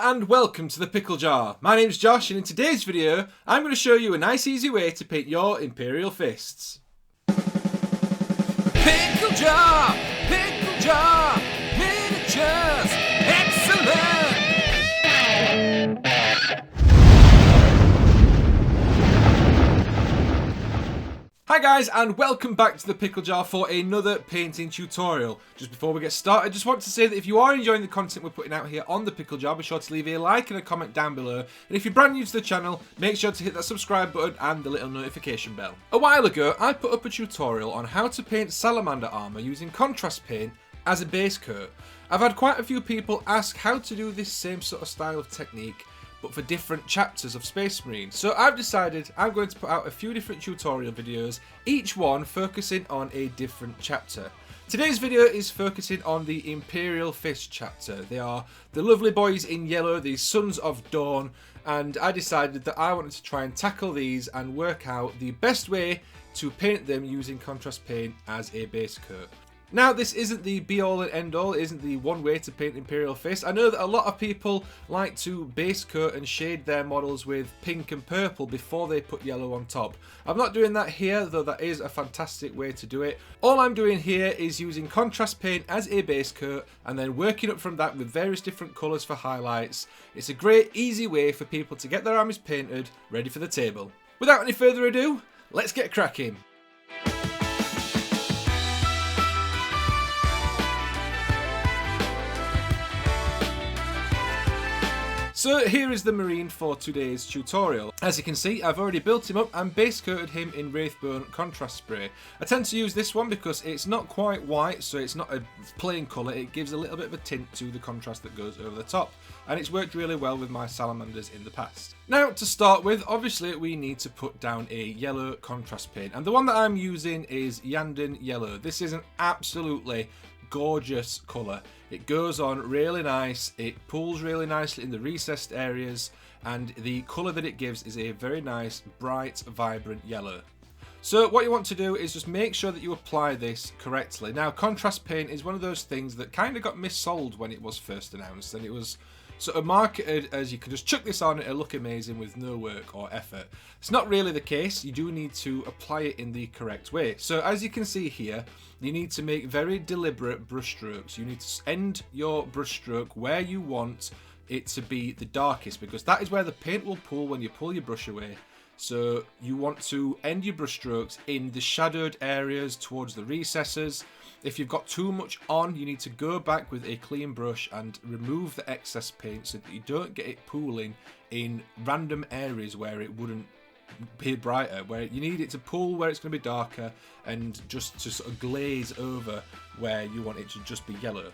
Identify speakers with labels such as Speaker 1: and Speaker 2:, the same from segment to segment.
Speaker 1: and welcome to the Pickle Jar. My name's Josh, and in today's video I'm going to show you a nice easy way to paint your Imperial fists. Pickle Jar! Pickle Jar! Miniatures! Excellent! Hi guys, and welcome back to the Pickle Jar for another painting tutorial. Just before we get started, I just want to say that if you are enjoying the content we're putting out here on the Pickle Jar, be sure to leave a like and a comment down below. And if you're brand new to the channel, make sure to hit that subscribe button and the little notification bell. A while ago, I put up a tutorial on how to paint salamander armor using contrast paint as a base coat. I've had quite a few people ask how to do this same sort of style of technique, but for different chapters of Space Marine. So I've decided I'm going to put out a few different tutorial videos, each one focusing on a different chapter. Today's video is focusing on the Imperial Fist chapter. They are the lovely boys in yellow, the Sons of Dawn, and I decided that I wanted to try and tackle these and work out the best way to paint them using contrast paint as a base coat. Now, this isn't the be-all and end-all, it isn't the one way to paint Imperial Fist. I know that a lot of people like to base coat and shade their models with pink and purple before they put yellow on top. I'm not doing that here, though that is a fantastic way to do it. All I'm doing here is using contrast paint as a base coat and then working up from that with various different colours for highlights. It's a great, easy way for people to get their armies painted, ready for the table. Without any further ado, let's get cracking. So here is the Marine for today's tutorial. As you can see, I've already built him up and base coated him in Wraithbone contrast spray. I tend to use this one because it's not quite white, so it's not a plain colour, it gives a little bit of a tint to the contrast that goes over the top. And it's worked really well with my salamanders in the past. Now, to start with, obviously we need to put down a yellow contrast paint. And the one that I'm using is Iyanden yellow. This is an absolutely gorgeous colour. It goes on really nice, it pulls really nicely in the recessed areas, and the colour that it gives is a very nice, bright, vibrant yellow. So what you want to do is just make sure that you apply this correctly. Now, contrast paint is one of those things that kind of got missold when it was first announced, and it was sort of marketed as you can just chuck this on, it'll look amazing with no work or effort. It's not really the case. You do need to apply it in the correct way. So as you can see here, you need to make very deliberate brush strokes. You need to end your brush stroke where you want it to be the darkest, because that is where the paint will pull when you pull your brush away. So you want to end your brush strokes in the shadowed areas towards the recesses. If you've got too much on, you need to go back with a clean brush and remove the excess paint so that you don't get it pooling in random areas where it wouldn't be brighter, where you need it to pool where it's going to be darker and just to sort of glaze over where you want it to just be yellow.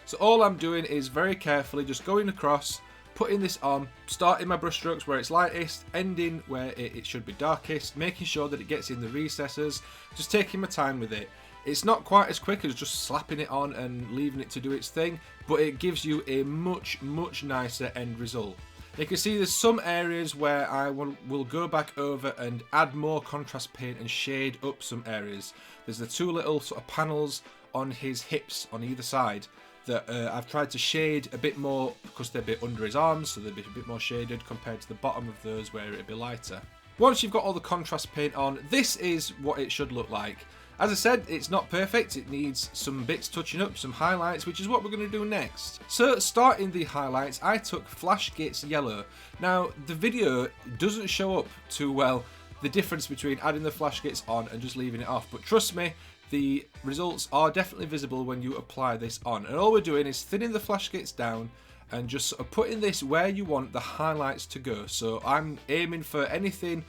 Speaker 1: So all I'm doing is very carefully just going across, putting this on, starting my brush strokes where it's lightest, ending where it should be darkest, making sure that it gets in the recesses, just taking my time with it. It's not quite as quick as just slapping it on and leaving it to do its thing, but it gives you a much nicer end result. You can see there's some areas where I will go back over and add more contrast paint and shade up some areas. There's the two little sort of panels on his hips on either side that I've tried to shade a bit more because they're a bit under his arms, so they'll be a bit more shaded compared to the bottom of those where it'll be lighter. Once you've got all the contrast paint on, this is what it should look like. As I said, it's not perfect, it needs some bits touching up, some highlights, which is what we're going to do next. So, starting the highlights, I took Flash Gitz Yellow. Now, the video doesn't show up too well the difference between adding the Flash Gitz on and just leaving it off, but trust me, the results are definitely visible when you apply this on. And all we're doing is thinning the Flash Gitz down and just sort of putting this where you want the highlights to go. So I'm aiming for anything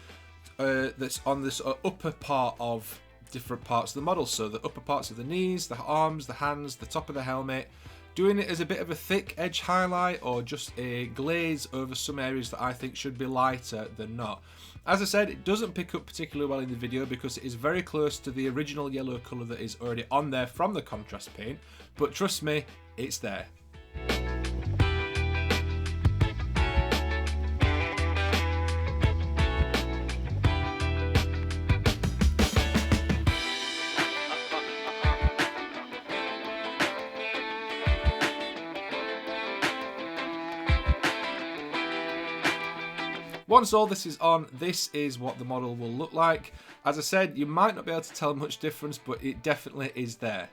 Speaker 1: that's on this upper part of different parts of the model, so the upper parts of the knees, the arms, the hands, the top of the helmet, doing it as a bit of a thick edge highlight or just a glaze over some areas that I think should be lighter than not. As I said, it doesn't pick up particularly well in the video because it is very close to the original yellow colour that is already on there from the contrast paint, but trust me, it's there. Once all this is on, this is what the model will look like. As I said, you might not be able to tell much difference, but it definitely is there.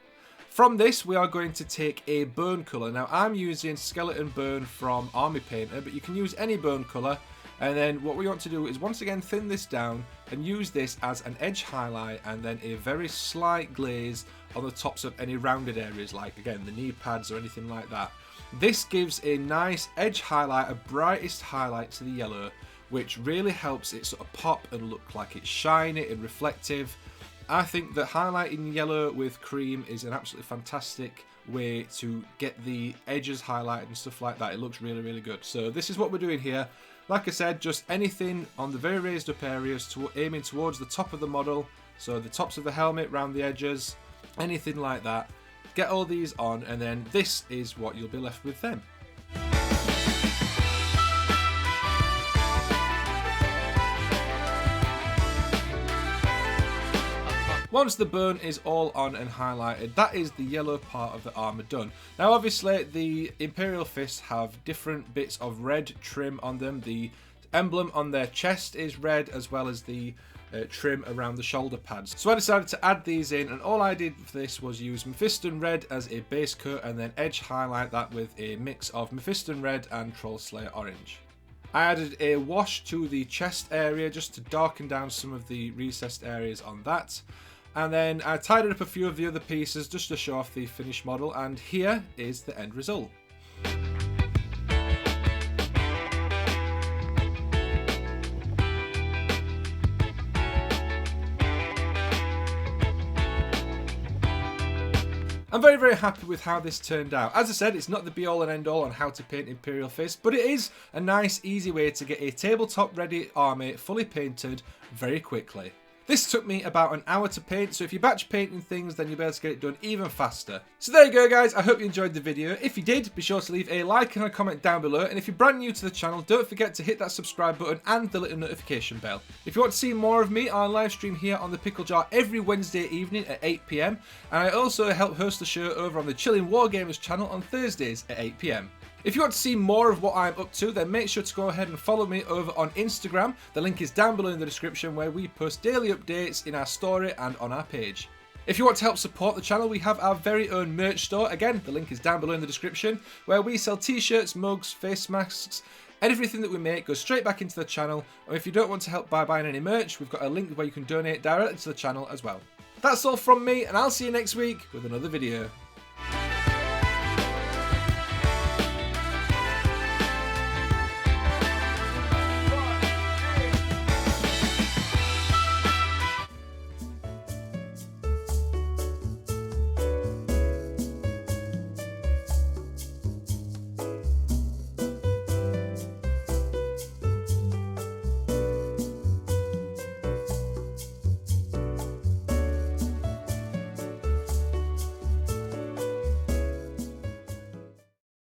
Speaker 1: From this, we are going to take a bone colour. Now, I'm using Skeleton Bone from Army Painter, but you can use any bone colour. And then what we want to do is once again thin this down and use this as an edge highlight and then a very slight glaze on the tops of any rounded areas, like again the knee pads or anything like that. This gives a nice edge highlight, a brightest highlight to the yellow, which really helps it sort of pop and look like it's shiny and reflective. I think that highlighting yellow with cream is an absolutely fantastic way to get the edges highlighted and stuff like that. It looks really, really good. So this is what we're doing here. Like I said, just anything on the very raised up areas, aiming towards the top of the model, so the tops of the helmet, round the edges, anything like that. Get all these on, and then this is what you'll be left with then. Once the bone is all on and highlighted, that is the yellow part of the armour done. Now obviously the Imperial fists have different bits of red trim on them. The emblem on their chest is red, as well as the trim around the shoulder pads. So I decided to add these in, and all I did for this was use Mephiston Red as a base coat and then edge highlight that with a mix of Mephiston Red and Troll Slayer Orange. I added a wash to the chest area just to darken down some of the recessed areas on that. And then I tidied up a few of the other pieces just to show off the finished model, and here is the end result. I'm very, very happy with how this turned out. As I said, it's not the be all and end all on how to paint Imperial Fist, but it is a nice, easy way to get a tabletop ready army fully painted very quickly. This took me about an hour to paint, so if you're batch painting things, then you'll be able to get it done even faster. So there you go, guys. I hope you enjoyed the video. If you did, be sure to leave a like and a comment down below. And if you're brand new to the channel, don't forget to hit that subscribe button and the little notification bell. If you want to see more of me, I live stream here on the Pickle Jar every Wednesday evening at 8 PM. And I also help host the show over on the Chilling Wargamers channel on Thursdays at 8 PM. If you want to see more of what I'm up to, then make sure to go ahead and follow me over on Instagram. The link is down below in the description, where we post daily updates in our story and on our page. If you want to help support the channel, we have our very own merch store. Again, the link is down below in the description, where we sell t-shirts, mugs, face masks. Everything that we make goes straight back into the channel. And if you don't want to help by buying any merch, we've got a link where you can donate directly to the channel as well. That's all from me, and I'll see you next week with another video.